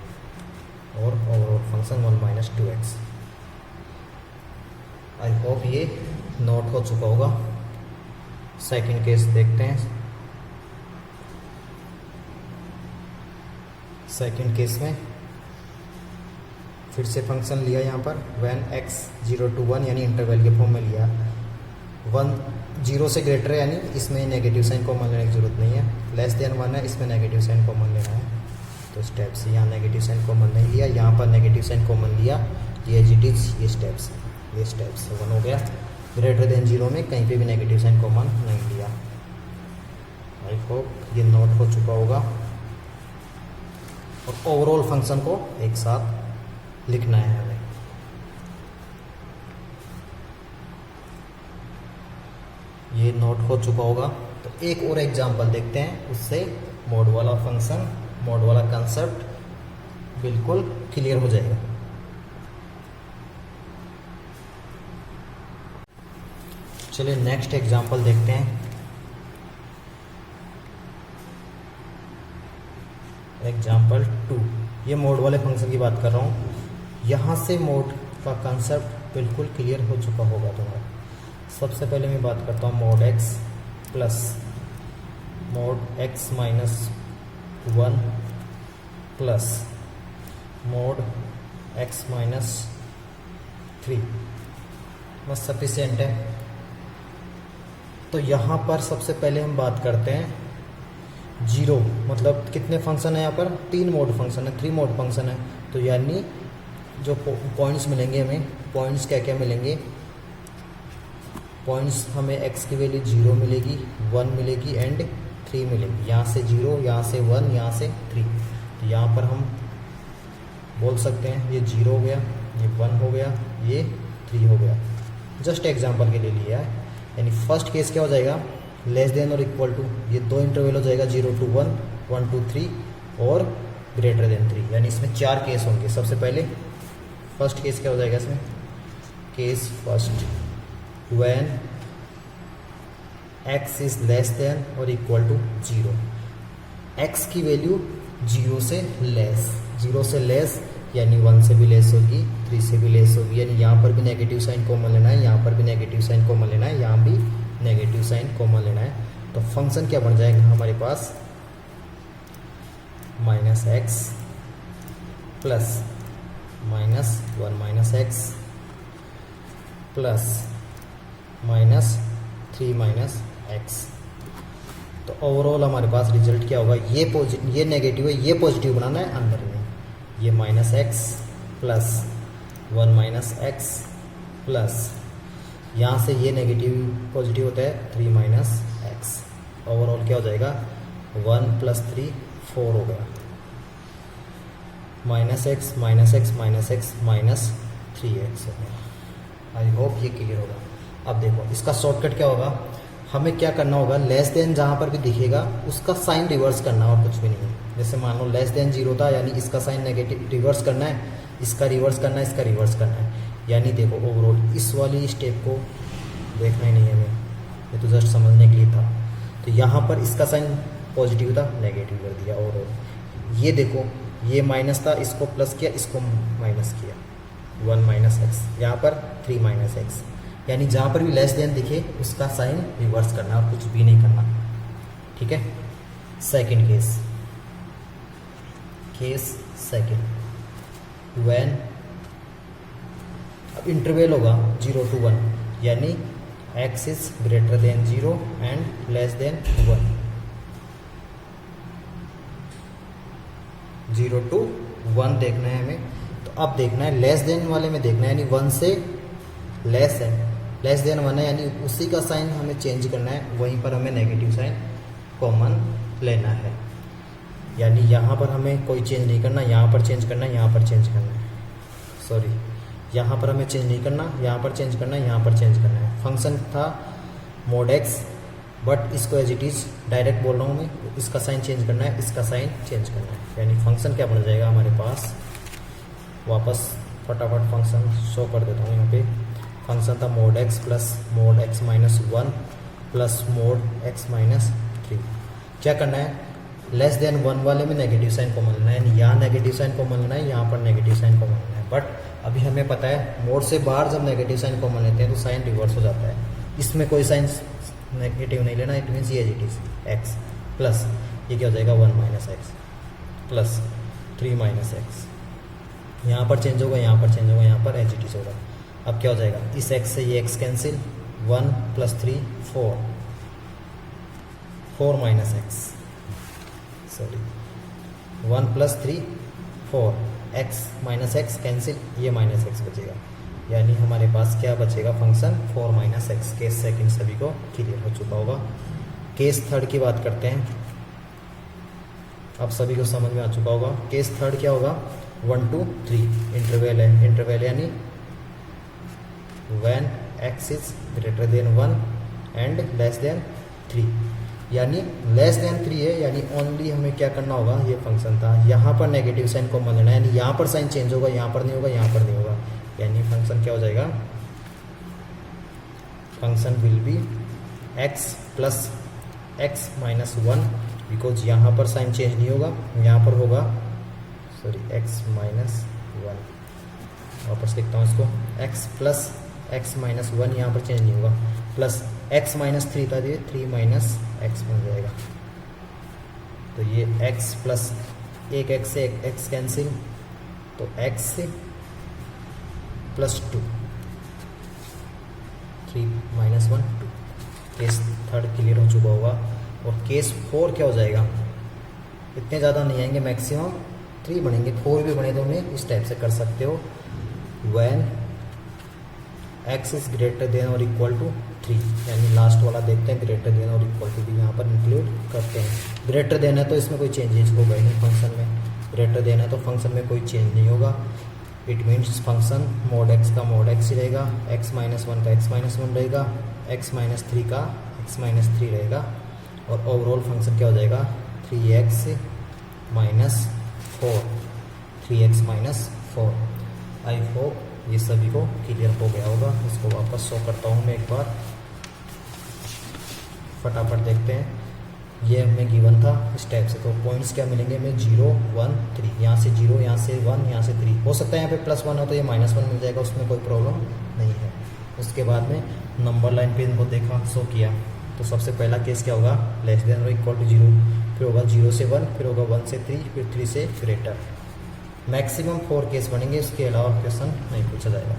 और overall function 1 minus 2x। I hope ये नोट हो चुका होगा। सेकंड केस देखते हैं। सेकंड केस में फिर से फंक्शन लिया यहाँ पर, व्हेन x 0 to 1 यानी इंटरवल के फॉर्म में लिया। 1 0 से ग्रेटर है यानी इसमें नेगेटिव साइन कॉमन लेने की जरूरत नहीं है, लेस देन 1 है इसमें नेगेटिव साइन कॉमन लेना है। तो स्टेप से यहाँ नेगेटिव साइन कॉमन नहीं लिया, यहाँ पर नेगेटिव साइन कॉमन लिया, ये एज इट इज, ये स्टेप से 1 हो गया। ग्रेटर देन 0 में कहीं पे भी नेगेटिव साइन कॉमन नहीं लिया। आई होप ये नोट हो चुका होगा। और ओवरऑल फंक्शन को एक साथ लिखना है हमें। ये नोट हो चुका होगा। तो एक और एग्जांपल देखते हैं, उससे मोड वाला फंक्शन, मोड वाला कंसेप्ट बिल्कुल क्लियर हो जाएगा। चलिए नेक्स्ट एग्जांपल देखते हैं। एग्जाम्पल 2, ये मोड वाले फंक्शन की बात कर रहा हूँ। यहाँ से मोड का कंसेप्ट बिल्कुल क्लियर हो चुका होगा तुम्हारा। सबसे पहले मैं बात करता हूँ mode x plus mode x minus 1 plus mode x minus 3 बस सफिशिएंट है। तो यहाँ पर सबसे पहले हम बात करते हैं 0, मतलब कितने फंक्शन है यहाँ पर, 3 मोड फंक्शन है, 3 मोड फंक्शन है। तो यानी जो पॉइंट्स मिलेंगे हमें, पॉइंट्स क्या क्या मिलेंगे, पॉइंट्स हमें x की वैल्यू 0 मिलेगी, 1 मिलेगी एंड 3 मिलेगी। यहाँ से 0, यहाँ से 1, यहाँ से 3। तो यहाँ पर हम बोल सकते हैं ये 0 हो गया, ये 1 हो गया, ये 3 हो गया। जस्ट एग्जांपल के लिए लिया है। यानी फर्स्ट केस क्या हो जाएगा, लेस देन और इक्वल टू, ये 2 इंटरवल हो जाएगा 0 to 1, 1 to 3 और ग्रेटर देन 3। यानी इसमें 4 केस होंगे। सबसे पहले फर्स्ट केस क्या हो जाएगा इसमें, case first when x is less than और इक्वल टू 0, x की वैल्यू 0 से लेस, 0 से लेस यानी 1 से भी लेस होगी, 3 से भी लेस होगी। यानी यहाँ पर भी नेगेटिव साइन कॉमन लेना है, यहाँ पर भी नेगेटिव साइन कॉमन लेना है, यहाँ भी नेगेटिव साइन कॉमन लेना है। तो फंक्शन क्या बन जाएगा हमारे पास, -x plus -1 minus x plus -3 minus x. तो ओवरऑल हमारे पास रिजल्ट क्या होगा, ये नेगेटिव है, ये पॉजिटिव बनाना है अंदर में, ये -x plus 1 minus x plus यहाँ से ये नेगेटिव पॉजिटिव होता है 3 माइनस एक्स। ओवरऑल क्या हो जाएगा, 1 + 3 4 हो गया, -x minus x minus x -3x हो गया। आई होप ये क्लियर होगा। अब देखो इसका शॉर्टकट क्या होगा, हमें क्या करना होगा, लेस देन जहाँ पर भी दिखेगा उसका साइन रिवर्स करना और कुछ भी नहीं है। जैसे मान लो लेस देन 0 था, यानी इसका साइन नेगेटिव रिवर्स करना है, इसका रिवर्स करना है, इसका रिवर्स करना है। यानी देखो ओवरऑल इस वाली स्टेप को देखना ही नहीं है हमें, ये तो जस्ट समझने के लिए था। तो यहाँ पर इसका साइन पॉजिटिव था, नेगेटिव कर दिया। ओवरऑल ये देखो, ये माइनस था, इसको प्लस किया, इसको माइनस किया, 1 माइनस एक्स, यहाँ पर 3 माइनस एक्स। यानी जहाँ पर भी लेस देन दिखे उसका साइन रिवर्स करना और कुछ भी नहीं करना। ठीक है। सेकंड केस सेकंड व्हेन, अब इंटरवल होगा 0 to 1, यानी x is greater than 0 and less than 1, 0 to 1 देखना है हमें। तो अब देखना है लेस देन वाले में देखना है, यानी 1 से लेस है, लेस देन 1 है, यानी उसी का साइन हमें चेंज करना है, वहीं पर हमें नेगेटिव साइन कॉमन लेना है। यानी यहाँ पर हमें कोई चेंज नहीं करना, यहाँ पर चेंज करना है, यहाँ पर चेंज करना है, सॉरी यहाँ पर हमें चेंज नहीं करना, यहाँ पर चेंज करना है, यहाँ पर चेंज करना है। फंक्शन था mod x, बट इसको एज इट इज़ डायरेक्ट बोल रहा हूँ मैं, इसका साइन चेंज करना है, इसका साइन चेंज करना है। यानी फंक्शन क्या बन जाएगा हमारे पास, वापस फटाफट फंक्शन शो कर देता हूँ। यहाँ पे फंक्शन था mod x plus mod x minus 1 plus mod x minus 3। क्या करना है, लेस देन 1 वाले में नेगेटिव साइन कॉमन लेना है, यानी यहाँ नेगेटिव साइन कॉमन लेना है, यहाँ पर नेगेटिव साइन कॉमन लेना है। बट अभी हमें पता है मोड से बाहर जब नेगेटिव साइन कॉमन लेते हैं तो साइन रिवर्स हो जाता है, इसमें कोई साइन नेगेटिव नहीं लेना, इट मीन्स ये इट इज एक्स प्लस ये क्या हो जाएगा 1 minus x plus 3 minus x. यहाँ पर चेंज होगा, यहाँ पर चेंज होगा, यहाँ पर एज इट इज होगा। अब क्या हो जाएगा, इस x से ये x cancel, 1 + 3 4, 4 minus x, sorry 1 + 3 4, x minus x cancel, ये माइनस एक्स बचेगा। यानी हमारे पास क्या बचेगा, function 4 minus x. Case second सभी को क्लियर हो चुका होगा। केस थर्ड की बात करते हैं, अब सभी को समझ में आ चुका होगा। केस थर्ड क्या होगा, 1 to 3 इंटरवल है, इंटरवल यानी when x is greater than 1 and less than 3, यानी लेस देन 3 है, यानी ओनली हमें क्या करना होगा, ये फंक्शन था, यहाँ पर नेगेटिव साइन कॉमन लेना है, यानी यहाँ पर साइन चेंज होगा, यहाँ पर नहीं होगा, यहाँ पर नहीं होगा। यानी फंक्शन क्या हो जाएगा, function will be x plus x minus 1, because यहाँ पर साइन चेंज नहीं होगा, यहाँ पर होगा, सॉरी x माइनस 1, वापस लिखता हूँ इसको, x प्लस x माइनस 1, यहाँ पर चेंज नहीं होगा, प्लस x माइनस 3 था, ये 3 माइनस x बन जाएगा। तो ये x प्लस एक x से एक x कैंसिल, तो x से प्लस 2, 3 -1 2। केस थर्ड क्लियर हो चुका होगा। और केस 4 क्या हो जाएगा, इतने ज़्यादा नहीं आएंगे, मैक्सिमम 3 बनेंगे, 4 भी बने तो उन्हें इस टाइप से कर सकते हो। When x is greater then और इक्वल टू 3, यानी लास्ट वाला देखते हैं, ग्रेटर देन और इक्वल टू भी यहाँ पर इंक्लूड करते हैं। ग्रेटर देन है तो इसमें कोई चेंजेस होगा ही नहीं फंक्शन में, ग्रेटर देन है तो फंक्शन में कोई चेंज नहीं होगा। It means function mode x का मोड x ही रहेगा, x -1 का x -1 रहेगा, x -3 का x -3 रहेगा, और ओवरऑल फंक्शन क्या हो जाएगा 3x -4, 3x -4। आई होप ये सभी को क्लियर हो गया होगा। इसको वापस शो करता हूँ मैं एक बार, फटाफट देखते हैं। ये हमें गिवन था इस टाइप से, तो पॉइंट्स क्या मिलेंगे हमें 0 1 3, यहाँ से 0, यहाँ से 1, यहाँ से 3। हो सकता है यहाँ पे +1 हो तो ये -1 मिल जाएगा, उसमें कोई प्रॉब्लम नहीं है। उसके बाद में नंबर लाइन पे इनको देखा, शो किया, तो सबसे पहला केस क्या होगा, लेस देन और इक्वल टू 0, फिर होगा 0 से 1, फिर होगा 1 से 3, फिर 3 से ग्रेटर। मैक्सिमम 4 केस बनेंगे, इसके अलावा क्वेश्चन नहीं पूछा जाएगा।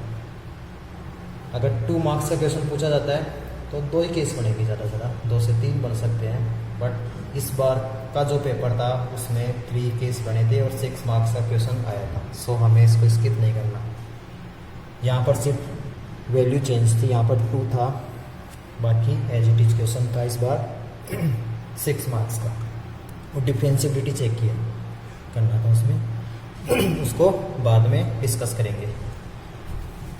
अगर 2 मार्क्स का क्वेश्चन पूछा जाता है तो 2 ही केस बनेगी, ज़्यादा से ज़्यादा 2 से 3 बन सकते हैं। बट इस बार का जो पेपर था उसमें 3 केस बने थे और 6 मार्क्स का क्वेश्चन आया था, सो हमें इसको स्किप नहीं करना। यहाँ पर सिर्फ वैल्यू चेंज थी, यहाँ पर 2 था, बाकी एज इट इज क्वेश्चन था इस बार 6 मार्क्स का। और डिफरेंशिएबिलिटी चेक किया करना था उसमें, उसको बाद में डिस्कस करेंगे,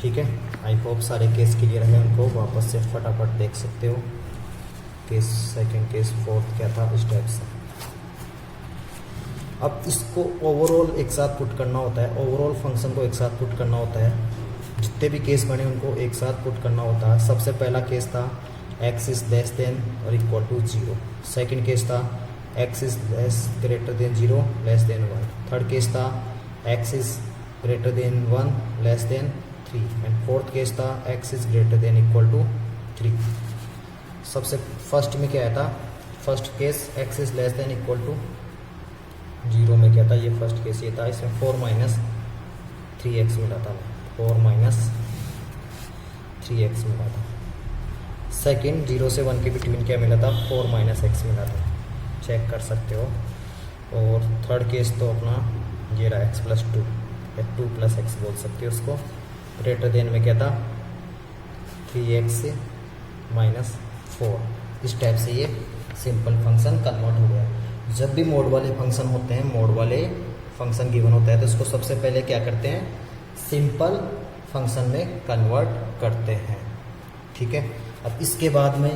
ठीक है। आई होप सारे केस क्लियर है, उनको वापस से फटाफट देख सकते हो। केस सेकंड, केस फोर्थ क्या था, इस टाइप से। अब इसको ओवरऑल एक साथ पुट करना होता है, ओवरऑल फंक्शन को एक साथ पुट करना होता है, जितने भी केस बने उनको एक साथ पुट करना होता है। सबसे पहला केस था x इज लेस देन और इक्वल टू 0। सेकेंड केस था x is greater than 0 less than 1। Third case था x is greater than 1 less than 3। And fourth case था x is greater than equal to 3। सबसे फर्स्ट में क्या आया था, first case x is less than equal to 0 में क्या था, ये फर्स्ट केस ये था, इसमें 4 - 3x मिला था, 4 - 3x मिला था। सेकेंड 0 से 1 के बिटवीन क्या मिला था, 4 - x मिला था, चेक कर सकते हो। और थर्ड केस तो अपना ये रहा x + 2 या 2 + x बोल सकते हो उसको। ग्रेटर देन में क्या था 3x - 4। इस टाइप से ये सिंपल फंक्शन कन्वर्ट हो गया। जब भी मोड वाले फंक्शन होते हैं, मोड वाले फंक्शन गिवन होता है तो उसको सबसे पहले क्या करते हैं, सिंपल फंक्शन में कन्वर्ट करते हैं, ठीक है। अब इसके बाद में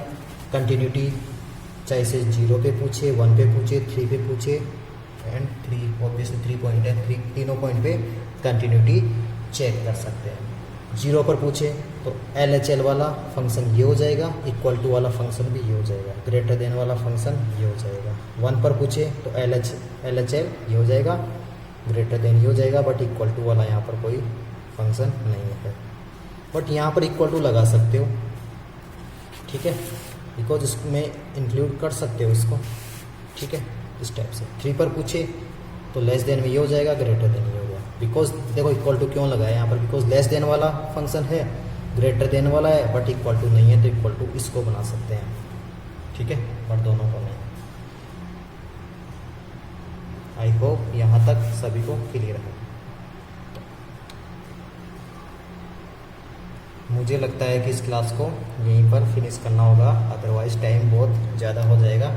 कंटिन्यूटी, चाहे से 0 पे पूछे, 1 पे पूछे, 3 पे पूछे, एंड 3 ऑब्वियसली 3 पॉइंट है, 3 तीनों पॉइंट पे कंटिन्यूटी चेक कर सकते हैं। 0 पर पूछे तो LHL वाला फंक्शन ये हो जाएगा, इक्वल टू वाला फंक्शन भी ये हो जाएगा, ग्रेटर देन वाला फंक्शन ये हो जाएगा। 1 पर पूछे तो LHL ये हो जाएगा, ग्रेटर देन ये हो जाएगा, बट इक्वल टू वाला यहाँ पर कोई फंक्शन नहीं है। बट यहाँ पर इक्वल टू लगा सकते हो, ठीक है, बिकॉज इसमें इंक्लूड कर सकते हो इसको, ठीक है, इस टाइप से। 3 पर पूछे तो लेस देन में ये हो जाएगा, ग्रेटर देन ये हो गया। बिकॉज देखो इक्वल टू क्यों लगाया यहाँ पर, बिकॉज लेस देन वाला फंक्शन है, ग्रेटर देन वाला है, बट इक्वल टू नहीं है, तो इक्वल टू इसको बना सकते हैं, ठीक है, बट दोनों को नहीं। आई होप यहाँ तक सभी को क्लियर है। मुझे लगता है कि इस क्लास को यहीं पर फिनिश करना होगा, अदरवाइज टाइम बहुत ज़्यादा हो जाएगा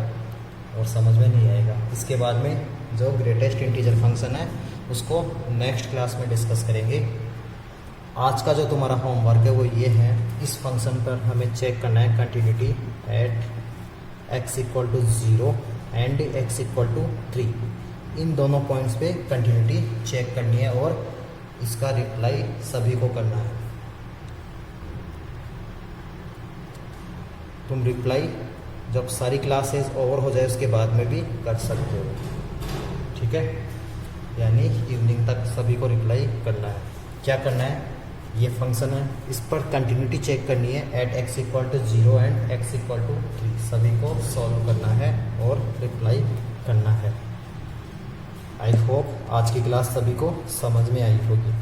और समझ में नहीं आएगा। इसके बाद में जो ग्रेटेस्ट इंटीजर फंक्शन है उसको नेक्स्ट क्लास में डिस्कस करेंगे। आज का जो तुम्हारा होमवर्क है वो ये है, इस फंक्शन पर हमें चेक करना है continuity at x = 0 and x = 3। इन दोनों पॉइंट्स पे कंटिन्यूटी चेक करनी है और इसका रिप्लाई सभी को करना है। तुम रिप्लाई जब सारी क्लासेस ओवर हो जाए उसके बाद में भी कर सकते हो, ठीक है, यानी इवनिंग तक सभी को रिप्लाई करना है। क्या करना है, ये फंक्शन है, इस पर कंटिन्यूटी चेक करनी है एट x = 0 एंड x = 3। सभी को सॉल्व करना है और रिप्लाई करना है। आई होप आज की क्लास सभी को समझ में आई होगी।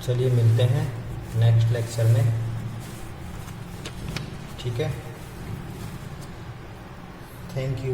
चलिए मिलते हैं नेक्स्ट लेक्चर में, ठीक है। Thank you.